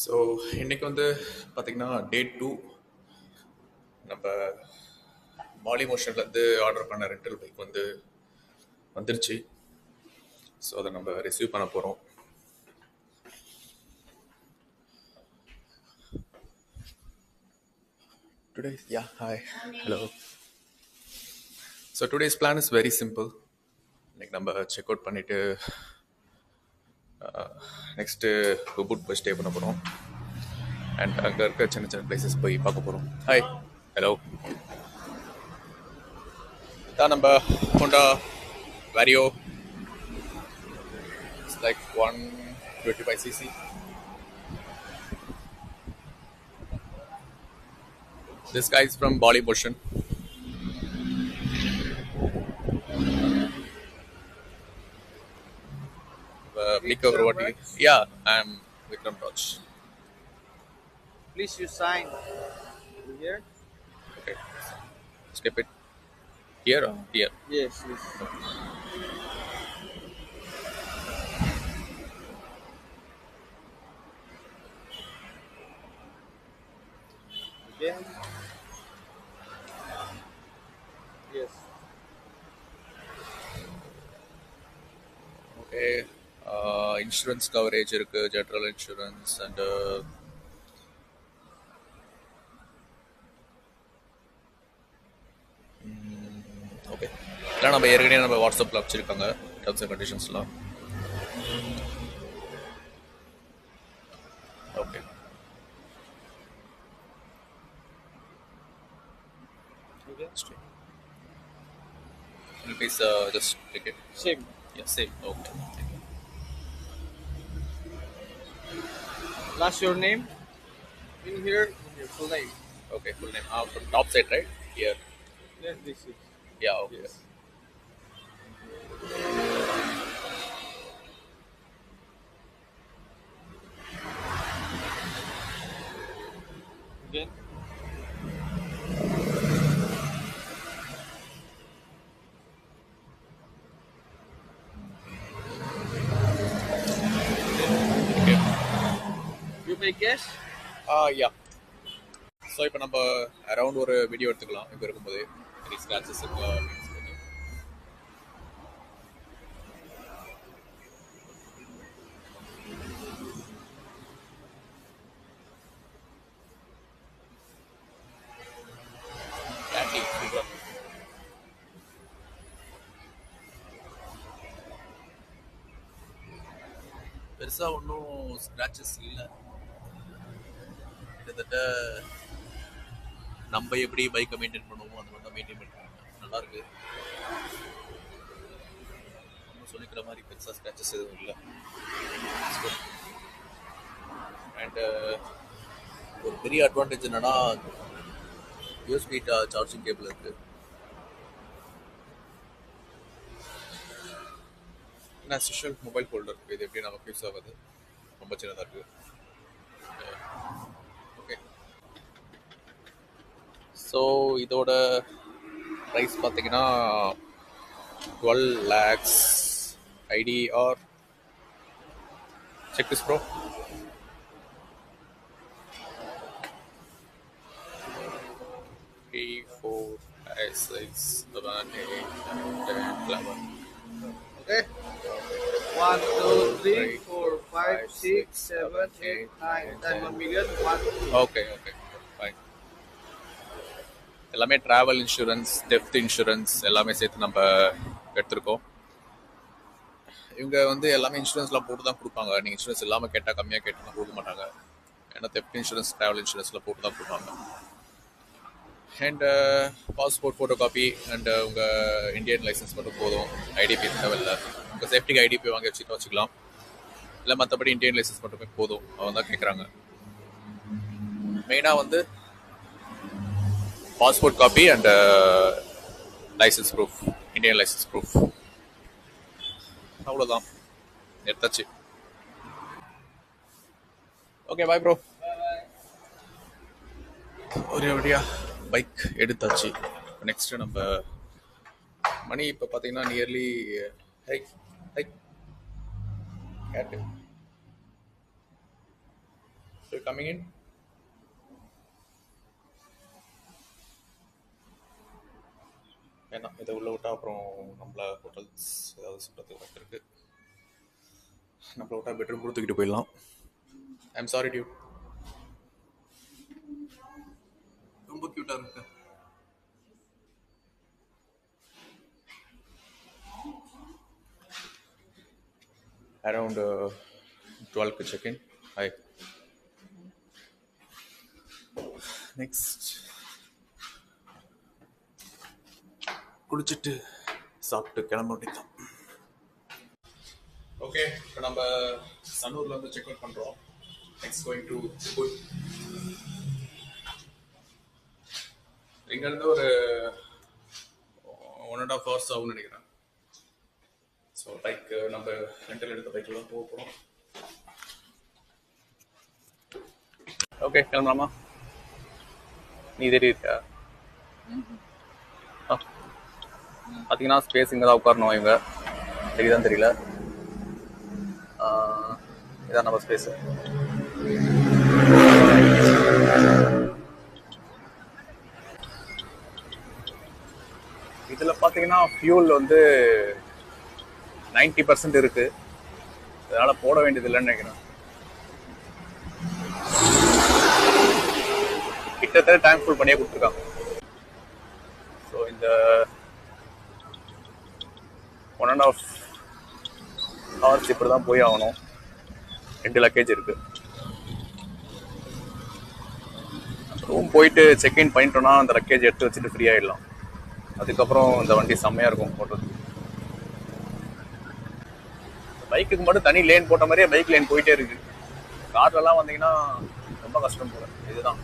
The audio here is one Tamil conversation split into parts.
ஸோ இன்னைக்கு வந்து பார்த்தீங்கன்னா டே 2 நம்ம மாலி மோஷன்லேருந்து ஆர்டர் பண்ண ரெண்டல் பைக் வந்து வந்துருச்சு. ஸோ அதை நம்ம ரிசீவ் பண்ண போகிறோம். Today hi hello. So today's plan is very simple. இன்னைக்கு நம்ம செக் அவுட் பண்ணிவிட்டு நெக்ஸ்ட்டு உபுட் போய் ஸ்டே பண்ண போகிறோம். அண்ட் அங்கே இருக்க சின்ன சின்ன பிளேசஸ் போய் பார்க்க போகிறோம். Hi hello. தான் நம்ம Honda Vario it's like 125cc. This guy is from Bali Motion. Vikram Rawati. Yeah, I'm Vikram Raj. Please you sign here. Okay. Skip it. Here or here? Yes, yes. Again. Yes. Okay. Insurance coverage இருக்கு, general insurance and okay. எல்லாம் நம்ம ஏற்கனவே நம்ம வாட்ஸ்அப்பில் வச்சுருக்காங்க டர்ம்ஸ் அண்ட் கண்டிஷன்ஸ்லாம். Okay. Okay. Please just take it. Same. Yeah, same. Okay. Last your name. In here, your full name. Okay, full name. From top side, right? Here. Yes, this is. Yeah, okay. Yes. Again. Okay. You may guess. Yeah. So இப்போ நம்ம அரௌண்ட் ஒரு வீடியோ எடுத்துக்கலாம். இப்போ இருக்கும்போது any scratches இருக்கா அப்படின்னு சொல்லி. Candy, super. பெருசா ஒன்றும் ஸ்க்ராச்சஸ் இல்லை. கிட்டத்தட்ட நம்ம எப்படி பைக்கை மெயின்டைன் பண்ணுவோமோ அந்த மாதிரி தான் மெயின்டைன் பண்ணுவாங்க. நல்லா இருக்கு. ஒன்றும் சொல்லிக்கிற மாதிரி பெருசாக ஸ்க்ராச்சஸ் எதுவும் இல்லை. அண்ட் ஒரு பெரிய அட்வான்டேஜ் என்னன்னா யூஎஸ்பி சார்ஜிங் கேபிள் இருக்கு. ஸ்பெஷல் மொபைல் ஹோல்டர் இருக்குது. இது எப்படி நமக்கு யூஸ் ஆகுது, ரொம்ப சின்னதாக இருக்குது. ஓகே. ஸோ இதோட ப்ரைஸ் பார்த்தீங்கன்னா 12 lakhs ID R check this bro. Three, 4, 5, 6, 7, 8, 9, 10, 11. Okay. 1, 2, 3, 4, 5, 6, 7, 8, 9, 10, 1 million. 1, 2. Okay okay fine. எல்லாமே ட்ராவல் இன்சூரன்ஸ், டெஃப்ட் இன்சூரன்ஸ் எல்லாமே சேர்த்து நம்ம எடுத்திருக்கோம். இவங்க வந்து எல்லாமே இன்சூரன்ஸ்லாம் போட்டு தான் கொடுப்பாங்க. நீங்கள் இன்சூரன்ஸ் இல்லாமல் கேட்டால் கம்மியாக கேட்டால் கொடுக்க மாட்டாங்க. ஏன்னா டெஃப்ட் இன்சூரன்ஸ், ட்ராவல் இன்சூரன்ஸில் போட்டு தான் கொடுப்பாங்க. And passport photo copy and உங்கள் இந்தியன் லைசன்ஸ் மட்டும் போதும். ஐடிபி தேவையில்லை. உங்கள் சேஃப்டிக்கு ஐடிபி வாங்கி வச்சுக்கலாம். இல்லை மற்றபடி இந்தியன் லைசன்ஸ் மட்டுமே போதும். அவங்க தான் கேட்குறாங்க. மெயினாக வந்து passport copy and licence proof, Indian licence proof. அவ்வளோதான், எடுத்தாச்சு. Okay bye bro. ஒரே வழியா பைக் எடுத்தாச்சு. நெக்ஸ்ட்டு நம்ம மணி இப்போ பார்த்தீங்கன்னா நியர்லி ஹை கேட்டு So you're coming in? ஏன்னா இதை உள்ள விட்டா அப்புறம் நம்மள ஹோட்டல்ஸ் ஏதாவது சொல்கிறதுக்கு வாய்ப்பு இருக்கு. நம்மள விட்டா பெட்ரூம் கூட தூக்கிட்டு போயிடலாம். I'm sorry dude. ரொம்ப க்யூட்டாக இருக்கு. அரௌண்ட் 12க்கு செக்இன். ஹாய். நெக்ஸ்ட் குளிச்சுட்டு சாப்பிட்டு கிளம்ப வேண்டியதான். ஓகே, இப்போ நம்ம சனூர்ல வந்து செக் அவுட் பண்றோம். Next going to Kuta. இங்க இருந்து ஒரு 1.5 hours ஆகும்னு நினைக்கிறேன். ஸோ பைக் நம்ம ரெண்டல் எடுத்த பைக்கில் தான் போக போகிறோம். ஓகே, கிளம்பலாமா? நீ தெரியிருக்கா? பார்த்தீங்கன்னா ஸ்பேஸ் இங்கே தான் உட்காரணும். இவங்க தெரியுதான் தெரியல. இதான் நம்ம ஸ்பேஸ். இதில் பார்த்தீங்கன்னா ஃபியூல் வந்து 90% இருக்கு. அதனால போட வேண்டியது இல்லைன்னு நினைக்கிறேன். கிட்டத்தட்ட டேங்க் ஃபுல் பண்ணியே கொடுத்துருக்காங்க. ஸோ இந்த 1.5 hours இப்படி தான் போய் ஆகணும். 2 லக்கேஜ் இருக்கு. ரூம் போயிட்டு செக்இன் பண்ணிட்டோம்னா அந்த லக்கேஜ் எடுத்து வச்சுட்டு ஃப்ரீ ஆகிடலாம். அதுக்கப்புறம் இந்த வண்டி செம்மையாக இருக்கும் போடுறது. பைக்குக்கு மட்டும் தனி லேன் போட்ட மாதிரியே பைக் லேன் போயிட்டே இருக்கு. கார்லலாம் வந்தீங்கன்னா ரொம்ப கஷ்டம் போல. இதுதான்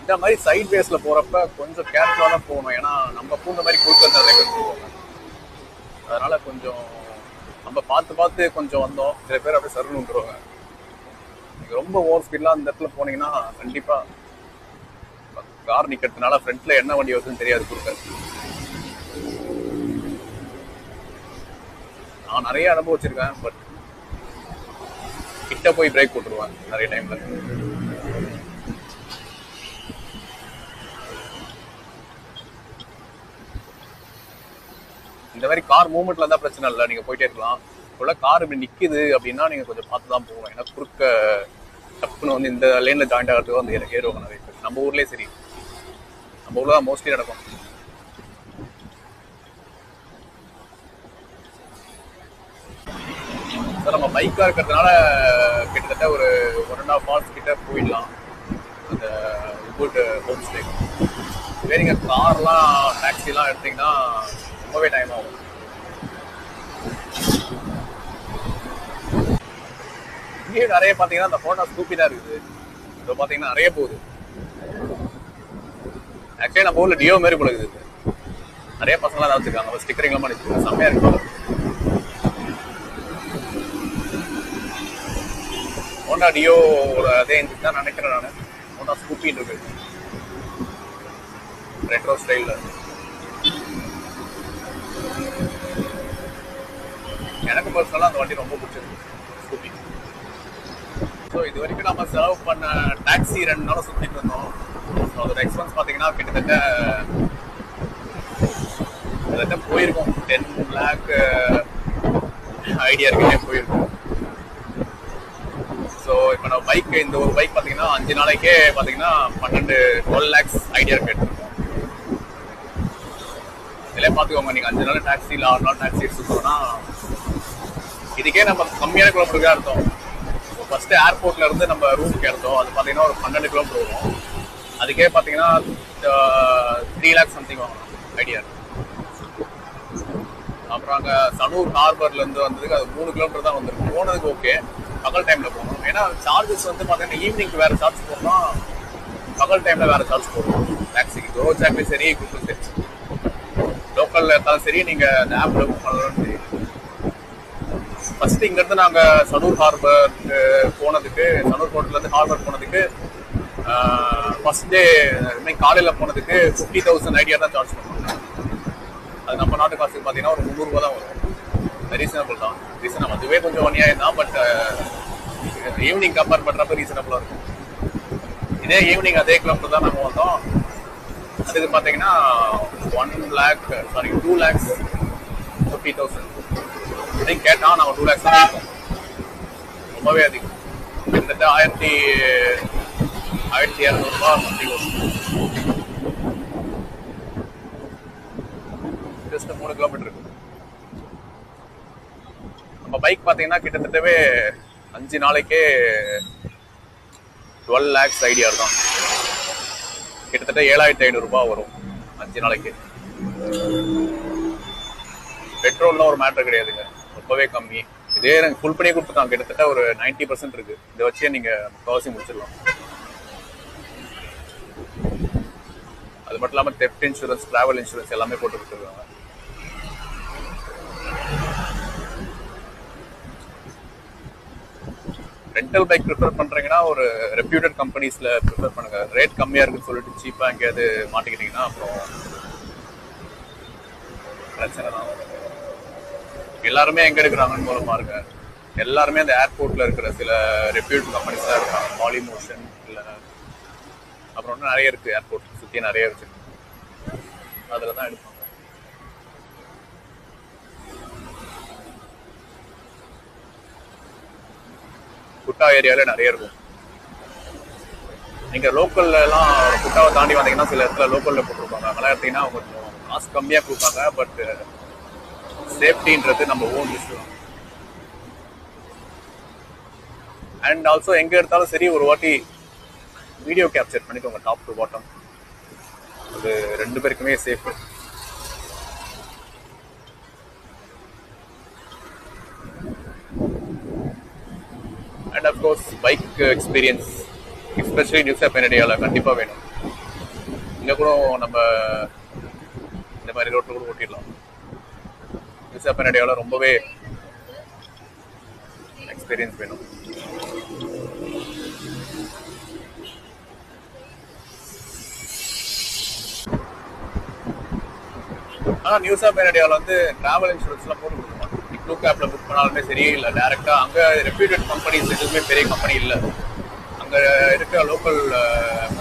இந்த மாதிரி சைட் வேஸ்ல போறப்ப கொஞ்சம் கேர்ஃபுல்லா தான் போகணும். ஏன்னா நம்ம பூந்த மாதிரி கொடுக்கறது நிறைய பேர் போவாங்க. அதனால கொஞ்சம் நம்ம பார்த்து கொஞ்சம் வந்தோம். சில பேர் அப்படியே சருன்னு விட்டுருவாங்க. நீங்க ரொம்ப ஓவர் ஸ்பீட்லாம் அந்த இடத்துல போனீங்கன்னா கண்டிப்பா கார் நிக்கிறதுனால ஃப்ரண்ட்ல என்ன வண்டி வருதுன்னு தெரியாது கொடுக்க. நான் நிறைய அனுபவிச்சிருக்கேன். பட் கிட்ட போய் பிரேக் போட்டுருவேன் நிறைய டைம்ல. இந்த மாதிரி கார் மூவ்மெண்ட்ல இருந்தா பிரச்சனை இல்லை, நீங்க போயிட்டே இருக்கலாம். இப்போ கார் இப்படி நிக்குது அப்படின்னா நீங்க கொஞ்சம் பார்த்து தான் போகணும். ஏன்னா குறுக்க டப்புன்னு வந்து இந்த லேன்ல ஜாயிண்ட் ஆகிறதுக்கு வந்து ஏறுவாங்க நிறைய பேர். நம்ம ஊர்லயே சரி, நம்ம ஊர்ல தான் மோஸ்ட்லி நடக்கும். சார் நம்ம பைக்கா இருக்கிறதுனால கிட்டத்தட்ட ஒரு 1.5 hours கிட்ட போயிடலாம் அந்த குட் ஹோம் ஸ்டே. இதே நீங்க கார்லாம் டாக்ஸிலாம் எடுத்தீங்கன்னா ரொம்பவே டைம் ஆகும். இங்கேயும் நிறைய பார்த்தீங்கன்னா அந்த ஃபோட்டோ ஸ்கூப்பி தான் இருக்குது. இப்போ பார்த்தீங்கன்னா நிறைய போகுது. ஆக்சுவலி நம்ம ஊரில் டியோ மாரி போல இருக்குது. நிறைய பசங்களாம் தான் வச்சுருக்காங்க. ஸ்டிக்கரிங்லாம் பண்ணி வச்சுருக்காங்க. செம்மையாக இருக்கு. ஹோண்டா டியோட அதே இன்ஜின் தான் நினைக்கிறேன் நான். ஹோண்டா ஸ்கூப்பின்னு இருக்கு ரெட்ரோ ஸ்டைலில். எனக்கு பர்சனலாக அந்த வண்டி ரொம்ப பிடிச்சிருக்கு ஸ்கூட்டி. ஸோ இது வரைக்கும் நம்ம செலவு பண்ண டாக்ஸி 2 நாளும் சுற்றிட்டு இருந்தோம். ஸோ அதோட எக்ஸ்பென்ஸ் பார்த்தீங்கன்னா கிட்டத்தட்ட போயிருக்கோம் 10 lakh ஐடியா இருக்குன்னே போயிருக்கோம். ஸோ இப்போ நம்ம பைக் இந்த ஒரு பைக் பார்த்தீங்கன்னா 5 நாளைக்கே பார்த்தீங்கன்னா 12 lakhs ஐடியா இருக்கு எடுத்துருக்கோம். இதிலே பார்த்துக்கோங்க, நீங்கள் 5 நாள் டாக்ஸி இல்லை 6 நாள் டாக்ஸி சுற்றோம்னா இதுக்கே நம்ம கம்மியான கிலோமீட்டருக்கு எடுத்தோம். ஃபர்ஸ்ட் ஏர்போர்ட்ல இருந்து நம்ம ரூமுக்கு எடுத்தோம். அது பார்த்தீங்கன்னா ஒரு 12 கிலோமீட்டர் வரும். அதுக்கே பார்த்தீங்கன்னா 3 lakhs சம்திங் வாங்கணும் ஐடியா. அப்புறம் அங்கே சனூர் ஹார்பர்ல இருந்து வந்ததுக்கு அது 3 கிலோமீட்டர் தான் வந்துருக்கு. போனதுக்கு ஓகே, பகல் டைம்ல போகணும். ஏன்னா சார்ஜஸ் வந்து பார்த்தீங்கன்னா ஈவினிங்க்கு வேற சார்ஜ் போகணும். பகல் டைம்ல வேற சார்ஜ் போடுவோம் டாக்ஸிக்கு. ரோஜாக்லேயும் சரி, குரூப்லையும் சரி, லோக்கல்ல இருந்தாலும் சரி, நீங்க அந்த ஆப்ல புக் பண்ணலாம் சரி. ஃபர்ஸ்ட் இங்க இருந்து நாங்க சனூர் ஹார்பருக்கு போனதுக்கு, சனூர் போர்ட்ல இருந்து ஹார்பர் போனதுக்கு ஃபர்ஸ்ட் டே காலையில போனதுக்கு 50,000 ஐடியா தான் சார்ஜ் பண்ணுவாங்க. அது நம்ம நாட்டு காசுக்கு பார்த்தீங்கன்னா ஒரு 300 ரூபா தான் வரும். ரீசனபிள் தான். ரீசனபிள் அதுவே கொஞ்சம் அநியாயம் தான். பட் ஈவினிங் கம்பேர் பண்றப்ப ரீசனபிளா இருக்கும். இதே ஈவினிங் அதே கிலோமீட்டர் தான் நம்ம வந்தோம். அதுக்கு பார்த்தீங்கன்னா 2,50,000 அப்படின்னு கேட்டா நம்ம 2 lakhs தான் இருக்கும். ரொம்பவே அதிகம். கிட்டத்தட்ட 1,200 ரூபா சம்திங் வரும். ஜஸ்ட் 3 கிலோமீட்டர் இருக்கு. நம்ம பைக் பார்த்தீங்கன்னா கிட்டத்தட்டவே 5 நாளைக்கே 12 lakhs ஐடியா தான். கிட்டத்தட்ட 7,500 ரூபாய் வரும் 5 நாளைக்கு. பெட்ரோல்லாம் ஒரு மேட்டர் கிடையாதுங்க, ரொம்பவே கம்மி. இதே எனக்கு ஃபுல் பண்ணி கொடுத்துருக்காங்க. கிட்டத்தட்ட ஒரு 90% இருக்கு. இதை வச்சே நீங்க முக்கால்வாசி முடிச்சிடலாம். அது மட்டும் இல்லாமல் தெஃப்ட் இன்சூரன்ஸ், டிராவல் இன்சூரன்ஸ் எல்லாமே போட்டு கொடுத்துருக்காங்க. ரெண்டல் பைக் ப்ரிஃபர் பண்றீங்கன்னா ஒரு ரெப்யூட்டட் கம்பெனிஸ்ல ப்ரிஃபர் பண்ணுங்க. ரேட் கம்மியா இருக்குன்னு சொல்லிட்டு சீப்பா எங்கேயாவது மாட்டிக்கிட்டீங்கன்னா அப்புறம் பிரச்சனை தான். எல்லாருமே எங்க எடுக்கிறாங்கன்னு போல பாருங்க. எல்லாருமே அந்த ஏர்போர்ட்ல இருக்கிற சில ரெப்யூட்டட் கம்பெனிஸ் தான் இருக்காங்க. பாலிமோஷன் இல்லை, அப்புறம் இன்னும் நிறைய இருக்கு. ஏர்போர்ட் சுற்றி நிறைய இருக்கு, அதில் தான் எடுப்பாங்க. குட்டா ஏரியால நிறைய இருக்கும். நீங்க லோக்கல்ல எல்லாம் குட்டாவை தாண்டி வந்தீங்கன்னா சில இடத்துல லோக்கல்ல போட்டிருப்பாங்க. அதெல்லாம் எடுத்தீங்கன்னா கொஞ்சம் காசு கம்மியா கொடுப்பாங்க. பட் சேஃப்டின்றது நம்ம ஓன் விஷயம். அண்ட் ஆல்சோ எங்க எடுத்தாலும் சரி ஒரு வாட்டி வீடியோ கேப்சர் பண்ணிக்கோங்க டாப் டு பாட்டம். அது 2 பேருக்குமே safe. And of course bike experience especially நியூஸா பெனடியாவில் கண்டிப்பாக வேணும். இங்கே கூட நம்ம இந்த மாதிரி ரோட்டில் கூட ஓட்டிடலாம். நியூஸா பெனடியாவில் ரொம்பவே எக்ஸ்பீரியன்ஸ் வேணும். ஆனால் நியூஸா பெனடியாவில் வந்து டிராவல் இன்சூரன்ஸ்லாம் போட்டு கொடுக்க மாட்டோம். ப்ளூ கேப்ல புக் பண்ணாலுமே சரி, இல்லை டேரெக்டாக அங்கே ரெப்யூட்டட் கம்பெனிஸ் எதுவுமே பெரிய கம்பெனி இல்லை. அங்கே இருக்கிற லோக்கல்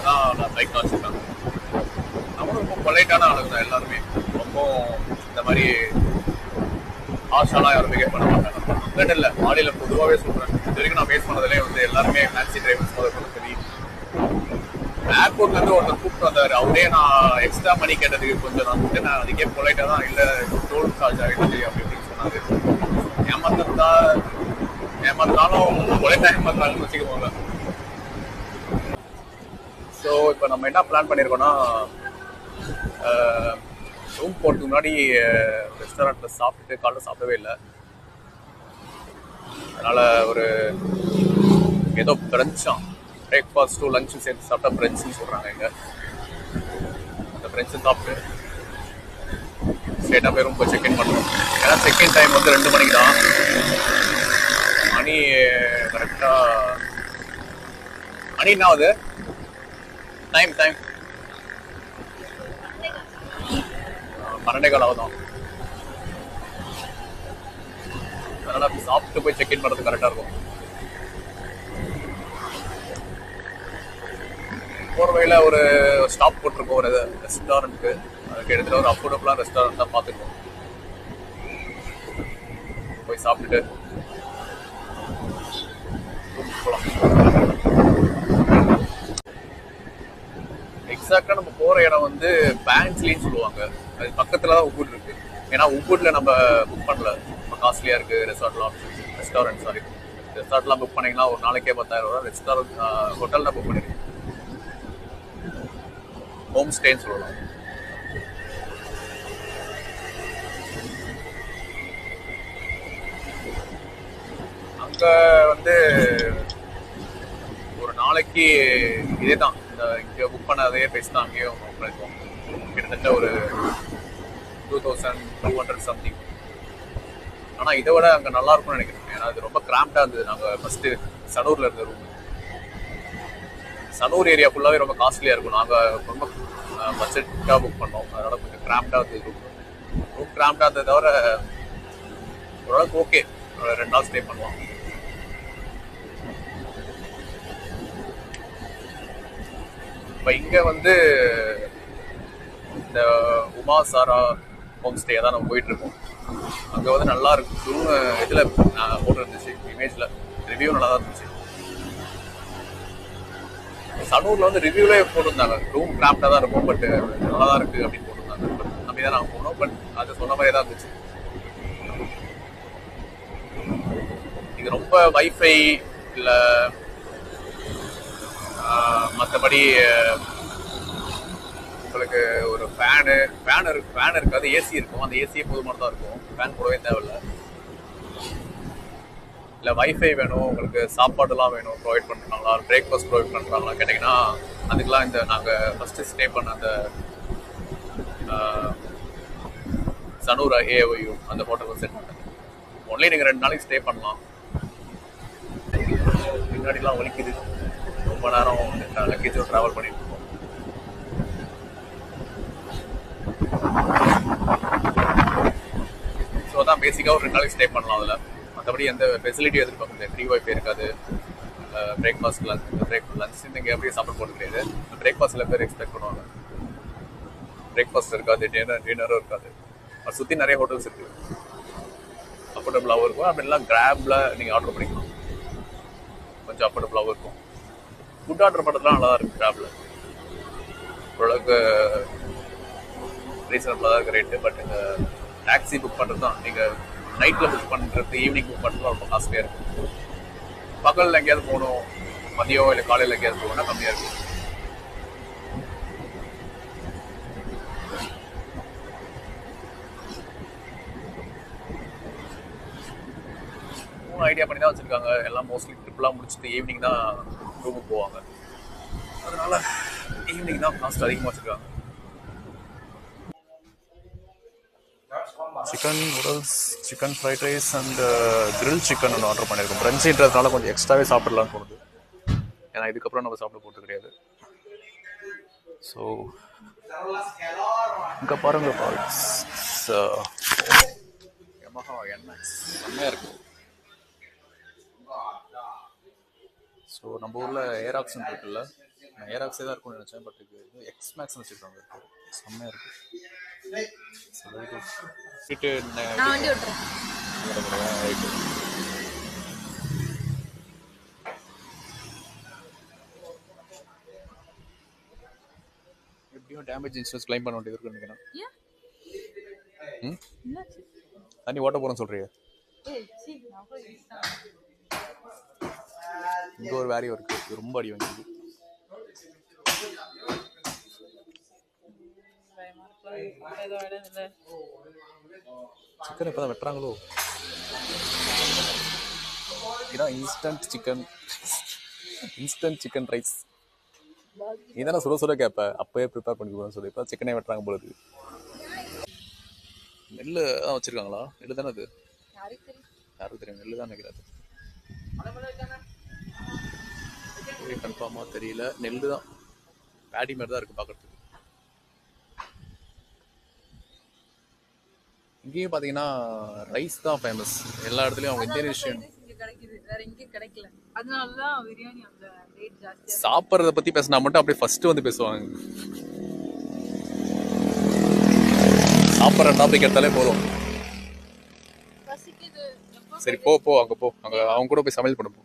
தான் பைக் தான் வச்சுருக்காங்க. நம்மளும் ரொம்ப பொலைட்டான ஆளுங்க தான் எல்லாருமே. ரொம்ப இந்த மாதிரி ஆஷாலாம் யாரும் பிகேவ் பண்ண மாட்டாங்க. அங்கே இல்லை, மாடியில் பொதுவாகவே சொல்கிறேன். இது வரைக்கும் நான் பேஸ் பண்ணதுலேயே வந்து எல்லாருமே டாக்ஸி டிரைவர்ஸ் முதல் சரி. ஏர்போர்ட்லேருந்து ஒருத்தர் கூப்பிட்டு வந்தார். அவரே நான் எக்ஸ்ட்ரா மணி கேட்டதுக்கு கொஞ்சம் நான் அதுக்கே பொலைட்டாக தான் இல்லை டோல் சார்ஜ் ஆகிடுச்சு அப்படி இப்படின்னு சொன்னாங்க. ஏமாந்தாலும் பொலைட்டாக ஏமாந்தாலும் வச்சுக்குவாங்க. ஸோ இப்போ நம்ம என்ன பிளான் பண்ணியிருக்கோம்னா, ரூம் போகிறதுக்கு முன்னாடி ரெஸ்டாரண்ட்டில் சாப்பிட்டுட்டு காலைல சாப்பிடவே இல்லை. அதனால் ஒரு ஏதோ பிரஞ்சான் பிரேக்ஃபாஸ்ட்டும் லஞ்சும் சேர்த்து சாப்பிட்டா பிரஞ்சுன்னு சொல்கிறாங்க. இங்கே அந்த பிரஞ்சு சாப்பிட்டு ஸ்ட்ரெயிட்டாக போய் ரூம் போய் செக்இன் பண்ணுறோம். ஏன்னா செக்இன் டைம் வந்து 2 மணிக்கு தான். மணி கரெக்டாக மணி என்ன ஆகுது? டைம் 12:15 ஆகுதான். அதனால் சாப்பிட்டு போய் செக்இன் பண்ணுறது கரெக்டாக இருக்கும். போகிற வழியில் ஒரு ஸ்டாப் போட்டிருக்கோம் ஒரு ரெஸ்டாரண்ட்டுக்கு. அதுக்கு எடுத்துகிட்டு ஒரு அஃபோர்டபுளான ரெஸ்டாரண்ட் தான் பார்த்துருக்கோம். போய் சாப்பிட்டுட்டு போகலாம். எக்ஸாக்டாக நம்ம போகிற இடம் வந்து பேங்க்ஸ்லின்னு சொல்லுவாங்க. அது பக்கத்தில் தான் உப்பூட் இருக்குது. ஏன்னா உப்பூட்டில் நம்ம புக் பண்ணல, ரொம்ப காஸ்ட்லியாக இருக்குது. ரெசார்ட்லாம் புக் பண்ணிங்கன்னா ஒரு நாளைக்கே 10,000 ரூபா. ரெஸ்டாரண்ட் ஹோட்டலில் புக் பண்ணிருக்கோம். ஹோம் ஸ்டேன்னு சொல்லலாம். அங்கே வந்து ஒரு நாளைக்கு இதே தான், இந்த இங்கே புக் பண்ண அதே ப்ரைஸ் தான் அங்கேயும் புக் பண்ணிக்குவோம். கிட்டத்தட்ட ஒரு 2200 சம்திங். ஆனால் இதை விட அங்கே நல்லா இருக்கும்னு நினைக்கிறேன். ஏன்னா அது ரொம்ப கிராம்டாக இருந்தது. நாங்கள் ஃபஸ்ட்டு சனூரில் இருந்த ரூம், சனூர் ஏரியா ஃபுல்லாகவே ரொம்ப காஸ்ட்லியாக இருக்கும். நாங்கள் ரொம்ப பட்ஜெட்டாக புக் பண்ணோம். அதனால் கொஞ்சம் கிராம்டாக இருந்தது ரூம். ரூம் கிராம்டாக இருந்ததை தவிர ஓரளவுக்கு ஓகே. 2 நாள் ஸ்டே பண்ணுவோம். இப்போ இங்கே வந்து இந்த உமா சாரா ஹோம் ஸ்டே தான் நம்ம போயிட்டு இருக்கோம். அங்கே வந்து நல்லா இருக்கும். இதில் நான் போட்டு இருந்துச்சு, இமேஜில் ரிவ்யூ நல்லா தான் இருந்துச்சு. சனூரில் வந்து ரிவ்யூலே போட்டிருந்தாங்க, ரூம் கிராப்டாக தான் இருக்கும், பட் நல்லா தான் இருக்குது அப்படின்னு போட்டிருந்தாங்க. பட் நம்பி தான் நாங்கள் போனோம். பட் அது சொன்ன மாதிரியே தான் இருந்துச்சு. இது ரொம்ப வைஃபை இல்லை மற்றபடி உங்களுக்கு ஒரு ஃபேன் இருக்காது, ஏசி இருக்கும். அந்த ஏசியே போதுமானதாக இருக்கும், ஃபேன் போடவே தேவையில்லை. இல்லை வைஃபை வேணும், உங்களுக்கு சாப்பாடுலாம் வேணும், ப்ரொவைட் பண்ணுறாங்களா, பிரேக்ஃபாஸ்ட் ப்ரொவைட் பண்ணுறாங்களா கேட்டிங்கன்னா அதுக்கெலாம் இந்த நாங்கள் ஃபஸ்ட்டு ஸ்டே பண்ண அந்த சனூர் ஏஓயு அந்த ஹோட்டலில் செட் பண்ணேன். ஒன்லி நீங்கள் 2 நாளைக்கு ஸ்டே பண்ணலாம். முன்னாடிலாம் வலிக்குது, ரொம்ப நேரம் லக்கேஜோட ட்ராவல் பண்ணிட்டு இருக்கோம். ஸோ அதான் பேசிக்காக ஒரு 2 நாளைக்கு ஸ்டே பண்ணலாம். அதில் மற்றபடி எந்த ஃபெசிலிட்டியும் எதிர்பார்க்க முடியாது. ஃப்ரீ வைஃபை இருக்காது. பிரேக்ஃபாஸ்ட் லஞ்ச் நீங்கள் எப்படியும் சாப்பிட போகிறது கிடையாது. பிரேக்ஃபாஸ்ட் சில பேர் எக்ஸ்பெக்ட் பண்ணுவாங்க. பிரேக்ஃபாஸ்ட் இருக்காது, டின்னரும் இருக்காது. அது சுற்றி நிறைய ஹோட்டல்ஸ் இருக்குது, அஃபோர்டபுளாகவும் இருக்கும். அப்படிலாம் கிராப்ல நீங்கள் ஆர்டர் பண்ணிக்கலாம், கொஞ்சம் அஃபோர்டபுளாகவும் இருக்கும். ஃபுட் ஆர்டர் பண்ணுறதுலாம் நல்லா தான் இருக்குது கிராப்ல, ஓரளவுக்கு ரீசனபிளாக தான் இருக்குது ரேட்டு. பட் இந்த டாக்ஸி புக் பண்ணுறது தான், நீங்கள் நைட்டில் புக் பண்ணுறது, ஈவினிங் புக் பண்ணுறது ரொம்ப காஸ்ட்லியாக இருக்கும். பகலில் எங்கேயாவது போகணும், மதியம் இல்லை காலையில் எங்கேயாவது போகணும்னா கம்மியாக இருக்கும். ஐடியா பண்ணி தான் வச்சுருக்காங்க. எல்லாம் மோஸ்ட்லி ட்ரிப்லாம் முடிச்சுட்டு ஈவினிங் தான் ரூமுக்கு போவாங்க. அதனால ஈவினிங் தான் காஸ்ட் அதிகமாக வச்சுருக்காங்க. Chicken noodles, chicken fried rice and grill chicken ஒன்று ஆர்டர் பண்ணியிருக்கோம். பிரஞ்சுன்றதுனால கொஞ்சம் எக்ஸ்ட்ராவே சாப்பிடலான்னு தோணுது. ஏன்னா இதுக்கப்புறம் நம்ம சாப்பிட போகிறது கிடையாது. ஸோ இங்கே பாருங்க பால்ஸ், யமஹா NMAX செம்மையாக இருக்குது. ஸோ நம்ம ஊரில் ஏராக்ஸ்ன்னு இருக்குல்ல, நான் ஏராக்ஸே தான் இருக்கும்னு நினச்சேன். பட் இது எக்ஸ்மேக்ஸ்னு வச்சுருக்காங்க, செம்மையாக இருக்குது. எப்படியும் டேமேஜ் இன்சூரன்ஸ் கிளைம் பண்ண வேண்டியது இருக்குன்னு நினைக்கிறேன். தண்ணி ஓட்ட போகிறேன்னு சொல்கிறியா? இங்கே ஒரு வேரியம் இருக்குது, இது ரொம்ப அடி வாங்கிது. சிக்கன் இப்போ தான் வெட்டுறாங்களோ? இதான் இன்ஸ்டன்ட் சிக்கன் ரைஸ். நீ தானே சுட கேட்ப, அப்போயே ப்ரிப்பேர் பண்ணிக்கணும்னு சொல்லி இப்போ சிக்கனே வெட்டுறாங்க போல. நெல் தான் வச்சுருக்காங்களா? நெல் தானே அது? யாருக்கு தெரியும், நெல் தான் நினைக்கிறாரு. கன்ஃபார்மாக தெரியல, நெல் தான், பேடி மாதிரி தான் இருக்குது பார்க்குறதுக்கு. இங்கேயும் பார்த்தீங்கன்னா ரைஸ் தான் ஃபேமஸ் எல்லா இடத்துலையும். அவங்க இந்தோனேஷியன் சாப்பிட்றத பற்றி பேசினா மட்டும் அப்படியே ஃபர்ஸ்ட் வந்து பேசுவாங்க. சாப்பிட்ற டாபிக் எடுத்தாலே போதும். சரி போ அங்கே போ, அங்கே அவங்க கூட போய் சமையல் பண்ண போ.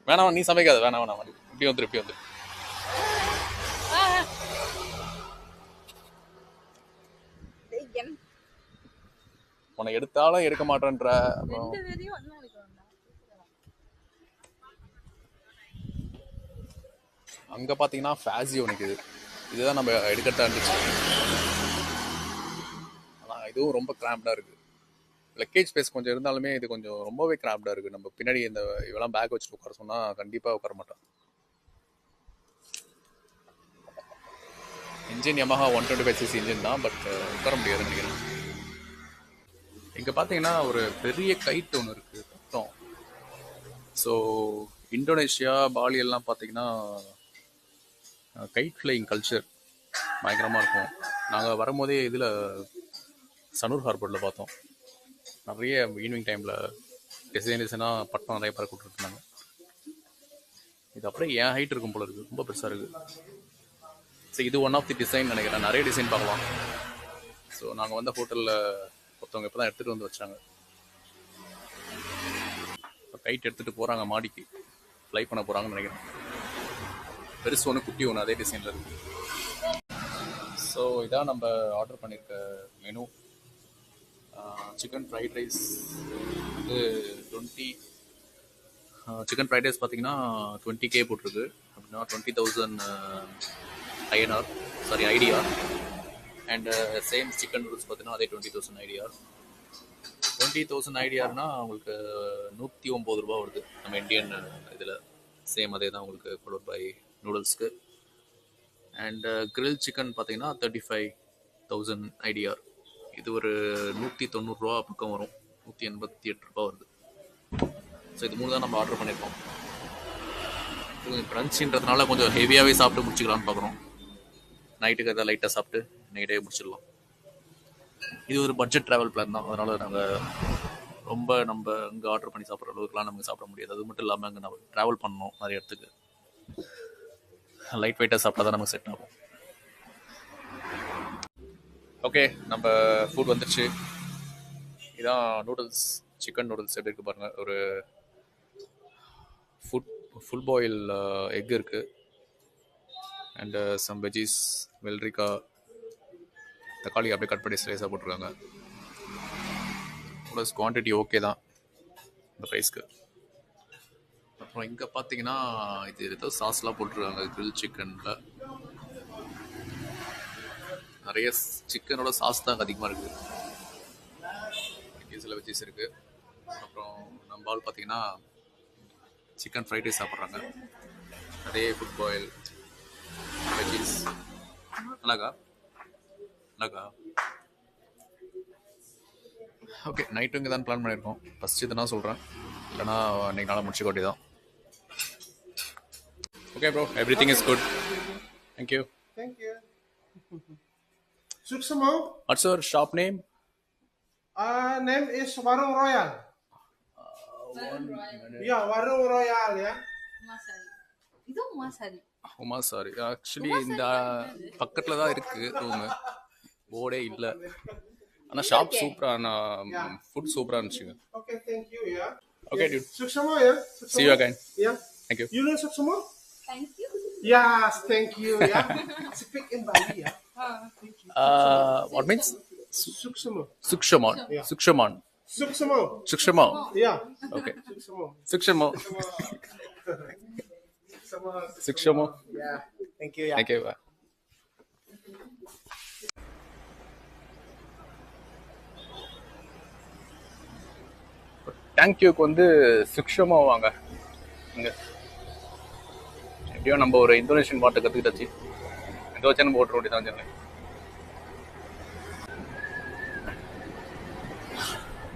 வேணாம் நீ சமைக்காத, வேணாம் இப்படி வந்துரு. உன்னை எடுத்தாலும் எடுக்க மாட்டேன்ற. அங்க பாத்தீங்கன்னா ஃபேசியோ நிக்குது, இதுதான் நம்ம எடுக்கட்டா இருந்துச்சு. ஆனால் இதுவும் ரொம்ப கிராம்ப்டா இருக்கு. லக்கேஜ் ஸ்பேஸ் கொஞ்சம் இருந்தாலுமே இது கொஞ்சம் ரொம்பவே கிராம்ப்டா இருக்கு. நம்ம பின்னாடி இந்த இவெல்லாம் பேக் வச்சுட்டு உட்கார சொன்னா கண்டிப்பா உட்கார மாட்டோம். இன்ஜின் Yamaha 125cc இன்ஜின் தான், பட் உட்கார முடியாதுன்னு நினைக்கிறேன். இங்கே பார்த்தீங்கன்னா ஒரு பெரிய கைட் ஒன்று இருக்குது மொத்தம். ஸோ இந்தோனேஷியா, பாலி எல்லாம் பார்த்தீங்கன்னா கைட் ஃப்ளையிங் கல்ச்சர் பயங்கரமாக இருக்கும். நாங்கள் வரும்போதே இதில் சனூர் ஹார்பரில் பார்த்தோம். நிறைய ஈவினிங் டைமில் டிசைனாக பட்டம் நிறைய பேர் கூப்பிட்டுருந்தாங்க. இது அப்படியே என் ஹைட் இருக்கும் போல இருக்குது, ரொம்ப பெருசாக இருக்குது. ஸோ இது ஒன் ஆஃப் தி டிசைன் நினைக்கிறேன். நிறைய டிசைன் பார்க்கலாம். ஸோ நாங்கள் வந்த ஹோட்டலில் ஒருத்தவங்க இப்போ தான் எடுத்துகிட்டு வந்து வச்சாங்க. இப்போ கைட் எடுத்துகிட்டு போகிறாங்க, மாடிக்கு ஃப்ளை பண்ண போகிறாங்கன்னு நினைக்கிறேன். பெருசு ஒன்று, குட்டி ஒன்று, அதே டிசைனில் இருக்குது. ஸோ இதான் நம்ம ஆர்டர் பண்ணியிருக்க மெனு. சிக்கன் ஃப்ரைட் ரைஸ் வந்து 20 சிக்கன் ஃப்ரைட் ரைஸ் பார்த்தீங்கன்னா 20K போட்டிருக்கு. அப்படின்னா 20,000 INR, sorry IDR. And same chicken noodles பார்த்தீங்கன்னா அதே 20,000 IDR. 20,000 IDRனா உங்களுக்கு 109 ரூபா வருது நம்ம இந்தியன் இதில். சேம் அதே தான் உங்களுக்கு ஃபாலோட் பை நூடுல்ஸ்க்கு. அண்ட் கிரில் சிக்கன் பார்த்தீங்கன்னா 35,000 IDR. இது ஒரு 190 ரூபா பக்கம் வரும், 188 ரூபா வருது. ஸோ இது 3 தான் நம்ம ஆர்டர் பண்ணியிருக்கோம். கொஞ்சம் க்ரன்ச்சின்றதுனால கொஞ்சம் ஹெவியாகவே சாப்பிட்டு முடிச்சுக்கலான்னு பார்க்குறோம். நைட்டுக்கு எதாவது லைட்டாக சாப்பிட்டு நைட்டே முடிச்சிடலாம். இது ஒரு பட்ஜெட் ட்ராவல் பிளான் தான். அதனால் நாங்கள் ரொம்ப நம்ம இங்கே ஆர்டர் பண்ணி சாப்பிட்ற அளவுக்குலாம் நமக்கு சாப்பிட முடியாது. அது மட்டும் இல்லாமல் அங்கே நம்ம ட்ராவல் பண்ணணும் நிறைய இடத்துக்கு. லைட் வெயிட்டாக சாப்பிட்டா தான் நமக்கு செட் ஆகும். ஓகே, நம்ம ஃபுட் வந்துடுச்சு. இதான் நூடுல்ஸ், சிக்கன் நூடுல்ஸ் எப்படி இருக்குது பாருங்கள். ஒரு ஃபுல் பாயில் எக் இருக்குது. அண்டு சம் வெஜ்ஜீஸ், வெள்ளரிக்காய், தக்காளி அப்படியே கட் பண்ணி ஸ்லைஸாக போட்டிருக்காங்க. ப்ளஸ் குவான்டிட்டி ஓகே தான் இந்த ப்ரைஸ்க்கு. அப்புறம் இங்கே பார்த்தீங்கன்னா இது ஏதோ சாஸ்லாம் போட்டிருக்காங்க கிரில் சிக்கனில். நிறைய சிக்கனோட சாஸ் தான் அதிகமாக இருக்குது. இங்கே சில வெஜ்ஜீஸ் இருக்குது. அப்புறம் நம்ம ஆள் பார்த்தீங்கன்னா சிக்கன் ஃப்ரைட் ரைஸ் சாப்பிட்றாங்க. அதே ஃபுட் பாயில் வெஜ்ஜீஸ். நல்லாக்கா ஓகே. நைட்டு இங்கே தான் பிளான் பண்ணியிருக்கோம். ஃபஸ்ட் இது நான் சொல்கிறேன், இல்லைனா இன்னைக்கு நாளாக முடிச்சு கொட்டி தான். Okay bro, everything is good. Thank you. Suksemo. What's your shop name? Name is Warung Royal. Yeah, Warung Royal ya. இது உமாசாரி. உமாசாரி ஆக்சுவலி இந்த பக்கத்தில் தான் இருக்குது ரூமு, போர்டே இல்லை. ஆனால் ஷாப் சூப்பரான, ஃபுட் சூப்பராக இருந்துச்சுங்க. Okay, thank you ya. Okay dude. Suksemo ya. See you again. Yeah. Thank you. You know Suksemo? Thank you. Yes, thank you ya. Speak in Bali ya. What means? Suksemo. Sukshaman. Yeah. Sukshaman. Suksemo. Sukshaman. Yeah. Okay. Suksemo. Sukshaman. Sukshaman. Yeah. Thank you ya. Thank you. Bye. தேங்க்யூக்கு வந்து சுக்ஷமா வாங்க. இங்கே எப்படியோ நம்ம ஒரு இந்தோனேஷியன் பாட்டை கற்றுக்கிட்டாச்சு. எந்த வச்சு போட்டு ஓட்டி தான் சொன்னேன்.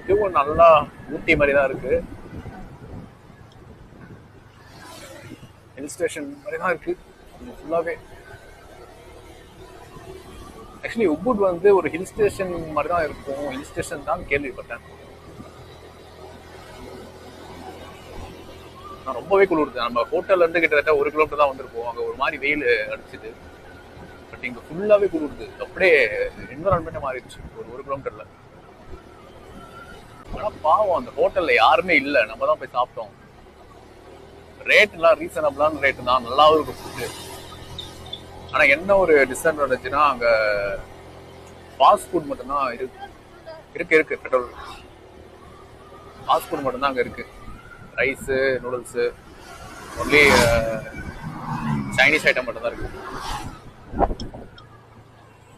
இதுவும் நல்லா ஊட்டி மாதிரி தான் இருக்கு. ஹில் ஸ்டேஷன் மாதிரி தான் இருக்கு ஃபுல்லாகவே. ஆக்சுவலி உபுட் வந்து ஒரு ஹில் ஸ்டேஷன் மாதிரி தான் இருக்கும். ஹில் ஸ்டேஷன் தான் கேள்விப்பட்டேன். நான் ரொம்பவே குளிர்து. நம்ம ஹோட்டல்ல இருந்து கிட்டத்தட்ட 1 கிலோமீட்டர் தான் வந்திருப்போம். அங்கே ஒரு மாதிரி வெயில் அடிச்சுது. பட் இங்கே ஃபுல்லாகவே குளிர்து. அப்படியே என்வரான்மெண்ட்டே மாறிடுச்சு ஒரு 1 கிலோமீட்டர்ல. ஆனால் பாவம் அந்த ஹோட்டல்ல யாருமே இல்லை. நம்ம தான் போய் சாப்பிட்டோம். ரேட்லாம் ரீசனபிளான ரேட்டு தான், நல்லாவும் இருக்கும் ஃபுட்டு. ஆனால் என்ன ஒரு டிஸ்அட்வான்டேஜ்னா அங்கே ஃபாஸ்ட் ஃபுட் மட்டும்தான் இருக்கு. பெட்ரோல் ஃபாஸ்ட் ஃபுட் மட்டும்தான் அங்கே இருக்கு. Rice, noodles, only Chinese item மட்டும் தான் இருக்கு.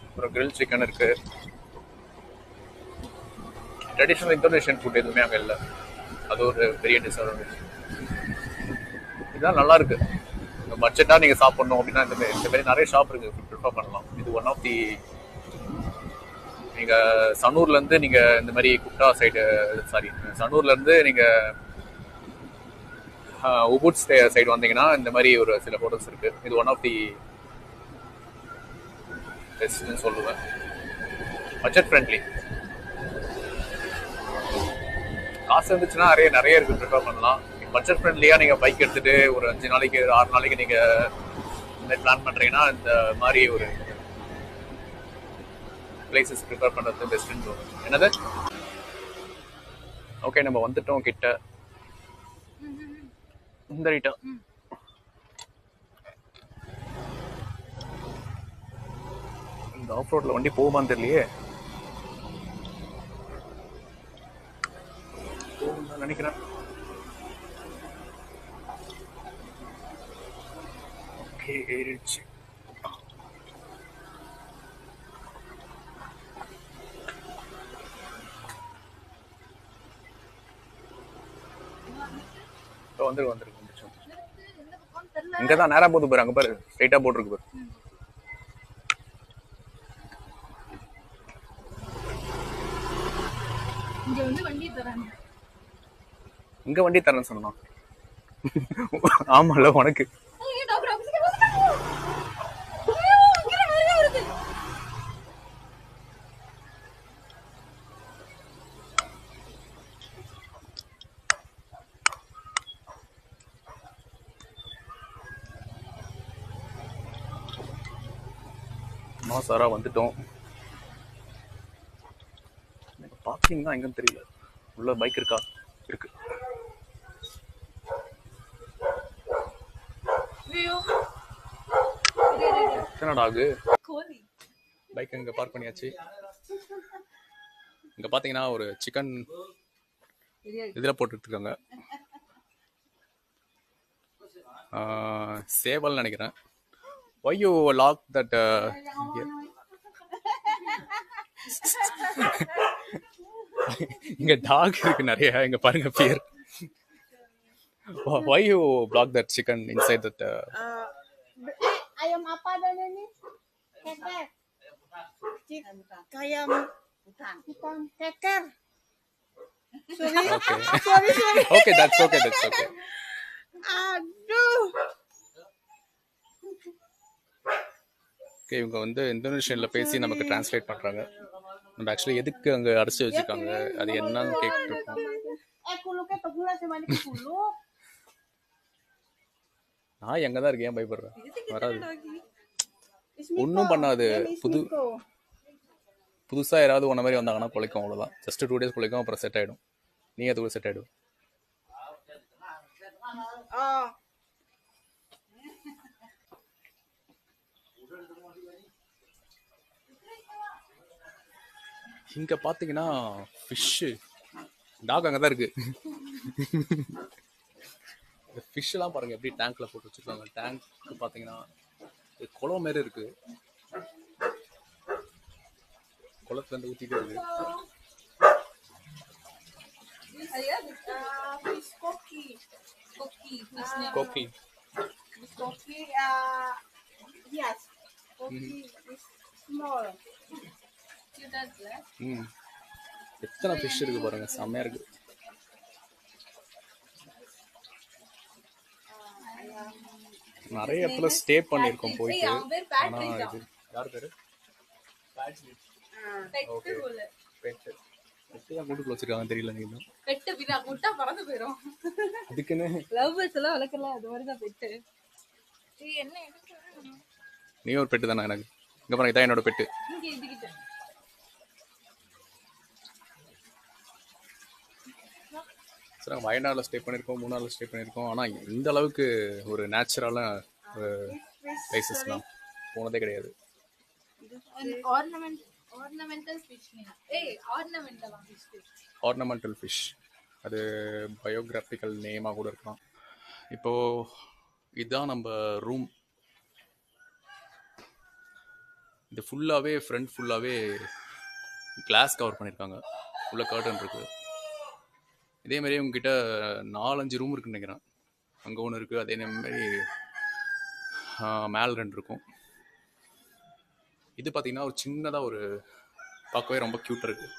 அப்புறம் கிரில் சிக்கன் இருக்கு. ட்ரெடிஷ்னல் இந்தோனேஷியன் ஃபுட் எதுவுமே அங்கே இல்லை. அது ஒரு பெரிய டிஸ்அட்வான்டேஜ். இதுதான் நல்லா இருக்கு. பட்ஜெட்டாக நீங்கள் சாப்பிட்ணும் அப்படின்னா இந்த மாதிரி நிறைய ஷாப் இருக்கு, ப்ரிஃபர் பண்ணலாம். இது ஒன் ஆஃப் தி நீங்கள் சனூர்லேருந்து நீங்கள் இந்த மாதிரி குட்டா சைடு சனூர்லேருந்து நீங்கள் உபுட் சைடு வந்தீங்கன்னா இந்த மாதிரி ஒரு சில ஹோட்டல்ஸ் இருக்குது. இது ஒன் ஆஃப் தி பெஸ்ட்னு சொல்லுவேன். Budget friendly. காசு இருந்துச்சுன்னா நிறைய இருக்குது, ப்ரிஃபர் பண்ணலாம். பட்ஜெட் ஃப்ரெண்ட்லியாக நீங்கள் பைக் எடுத்துகிட்டு ஒரு 5 நாளைக்கு 6 நாளைக்கு நீங்கள் இந்த பிளான் பண்ணுறீங்கன்னா இந்த மாதிரி ஒரு பிளேசஸ் ப்ரிஃபர் பண்ணுறது பெஸ்ட்டுன்னு தோணும். என்னது? ஓகே, நம்ம வந்துட்டோம் கிட்ட. இந்த ரைட்டா இந்த ஆஃப் ரோட்ல வண்டி போகுமான்னு தெரியலையே. போகும்னு நினைக்கிறேன். ஓகே, ஏறிடுச்சு. வந்துருக்கு. இங்கதான் நேரா போது பாரு, அங்க பாரு, ஸ்ட்ரைட்டா போட்டுருக்கு பாரு. இங்க வண்டி தரேன்னு சொன்னா. ஆமால உனக்கு. சாரா வந்துட்டோம். பார்க்கிங் தான் எங்கன்னு தெரியல. உள்ள பைக் இருக்கா? இருக்கு. டாகு பைக் இங்க பார்க் பண்ணியாச்சு. இங்க பாத்தீங்கன்னா ஒரு சிக்கன் இதுல போட்டுட்டு இருக்காங்க. சேவல் நினைக்கிறேன். Why you lock that? இங்க டாக் இருக்கு நிறைய. இங்க பாருங்க பேர். Why you block that chicken inside that? Ayam apa dan ini? Keker. Ayam hutan. Keker. Sorry. Okay. sorry. Okay, that's okay. Aduh. Okay, இவங்க வந்து இந்தோனேஷியன்ல பேசி நமக்கு டிரான்ஸ்லேட் பண்றாங்க. நம்ம ஆக்சுவலி எதுக்கு அங்க அடைச்சு வச்சிருக்காங்க, அது என்னன்னு கேட்டுருக்கோம். நான் எங்கதான் இருக்கேன், ஏன் பயப்படுறேன்? வராது, ஒன்றும் பண்ணாது. புதுசா யாராவது உன்ன மாதிரி வந்தாங்கன்னா பொழைக்கும், அவ்வளவுதான். ஜஸ்ட் 2 days பொழைக்கும், அப்புறம் செட் ஆயிடும். நீ அதுக்குள்ள செட் ஆயிடும். இங்க பாத்தீங்கன்னா ஃபிஷ், டாக் அங்கதான் இருக்கு. ஃபிஷ் எல்லாம் பாருங்க எப்படி டேங்க்ல போட்டு வச்சிருக்காங்க. டேங்க் பாத்தீங்கன்னா குளம் மாதிரி இருக்கு. குளத்துல இருந்து ஊத்திட்டு இருக்கு. கோக்கி. Yes. Koki is small. எத்தனை ஃபிஷ் இருக்கு பாருங்க, செம்மையா இருக்கு. நிறைய இடத்துல ஸ்டே பண்ணிருக்கோம் போயிட்டு. ஆனா இது யார் பேரு? கூட்டுக்குள்ள வச்சிருக்காங்க தெரியல. நீங்க அதுக்குன்னு நீ ஒரு பெட்டு தானே எனக்கு. இங்க பாருங்க, இதான் என்னோட பெட்டு. சார், வயநாடுல ஸ்டே பண்ணியிருக்கோம், மூணாறுல ஸ்டே பண்ணியிருக்கோம். ஆனால் இந்த அளவுக்கு ஒரு நேச்சுரலான பிளேசஸ்லாம் போனதே கிடையாது. ஆர்னமெண்டல் ஃபிஷ், அது பயோகிராபிக்கல் நேமாக கூட இருக்கலாம். இப்போ இதுதான் நம்ம ரூம். இது ஃபுல்லாகவே ஃப்ரண்ட் ஃபுல்லாகவே கிளாஸ் கவர் பண்ணியிருக்காங்க. உள்ள கர்டன் இருக்கு. இதே மாதிரி உங்ககிட்ட 4-5 ரூம் இருக்குன்னு நினைக்கிறேன். அங்கே ஒன்று இருக்குது, அதே மாதிரி மேலே 2 இருக்கும். இது பார்த்தீங்கன்னா ஒரு சின்னதாக ஒரு பார்க்கவே ரொம்ப க்யூட்டாக இருக்குது.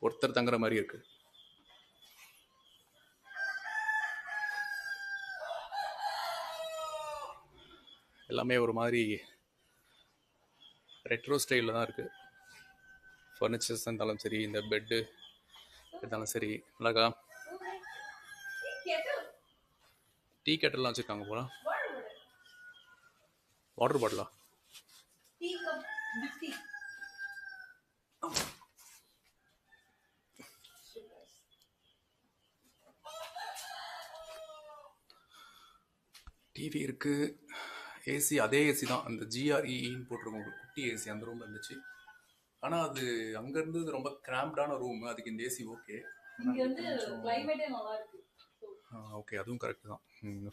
ஒருத்தர் தங்குற மாதிரி இருக்குது. எல்லாமே ஒரு மாதிரி ரெட்ரோ ஸ்டைலில் தான் இருக்குது. ஃபர்னிச்சர்ஸ் இருந்தாலும் சரி, இந்த பெட்டு இருந்தாலும் சரி. அழகா டீ கேட்டெல்லாம் வச்சுருக்காங்க போல. வாட்டர் பாட்டிலா? Tea cup, biscuit. டிவி இருக்குது. ஏசி அதே ஏசி தான், அந்த ஜிஆர்இன்னு போட்டிருக்கோம். ஒரு குட்டி ஏசி அந்த ரூமில் இருந்துச்சு. ஆனால் அது அங்கே இருந்தது ரொம்ப கிராம்ப்டான ரூம். அதுக்கு இந்த ஏசி ஓகே. இங்க வந்து கிளைமேட்டே நல்லா இருக்கு. ஓகே, அதுவும் கரெக்டு தான்.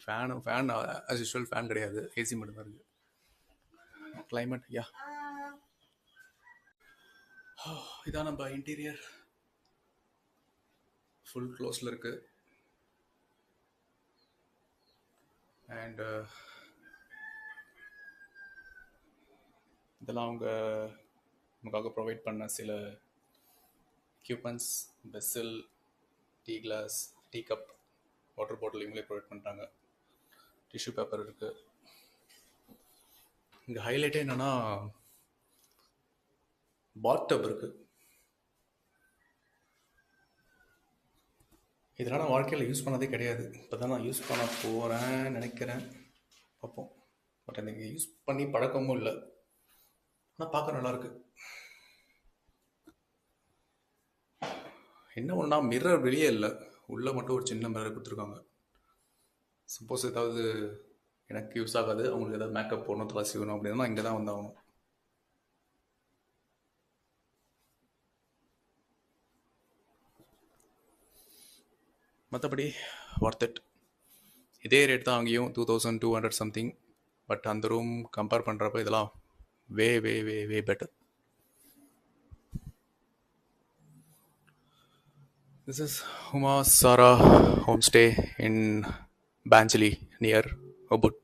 ஃபேன் ஆஸ் யூஷுவல் ஃபேன் கிடையாது, ஏசி மட்டும் தான் இருக்குது. கிளைமேட் யா. இதான் நம்ம இன்டீரியர். ஃபுல் க்ளோஸில் இருக்குது. அண்ட் இதெல்லாம் அவங்க நமக்காக ப்ரொவைட் பண்ண சில equipments. Vessel, tea glass, tea cup, water bottle இவங்களே ப்ரொவைட் பண்ணுறாங்க. டிஷ்யூ பேப்பர் இருக்குது. இங்கே ஹைலைட்டே என்னென்னா பாத் டப் இருக்குது. இதெல்லாம் நான் வாழ்க்கையில் யூஸ் பண்ணதே கிடையாது. இப்போ தான் நான் யூஸ் பண்ண போகிறேன்னு நினைக்கிறேன். பார்ப்போம். பட் எனக்கு யூஸ் பண்ணி பழக்கமும் இல்லை. ஆனால் பார்க்க நல்லாயிருக்கு. என்ன ஒன்றா மிரர் வெளியே இல்லை, உள்ளே மட்டும் ஒரு சின்ன மிரர் கொடுத்துருக்காங்க. சப்போஸ் ஏதாவது எனக்கு யூஸ் ஆகாது, அவங்களுக்கு ஏதாவது மேக்கப் போடணும், தலை சீவணும் அப்படின்னா இங்கே தான் வந்தாகணும். மற்றபடி ஒர்த் இட். இதே ரேட் தான் அங்கேயும் 2200 சம்திங். பட் அந்த ரூம் கம்பேர் பண்ணுறப்ப இதெல்லாம் way way way way better. This is Huma Sara Homestay in Banjali near Ubud.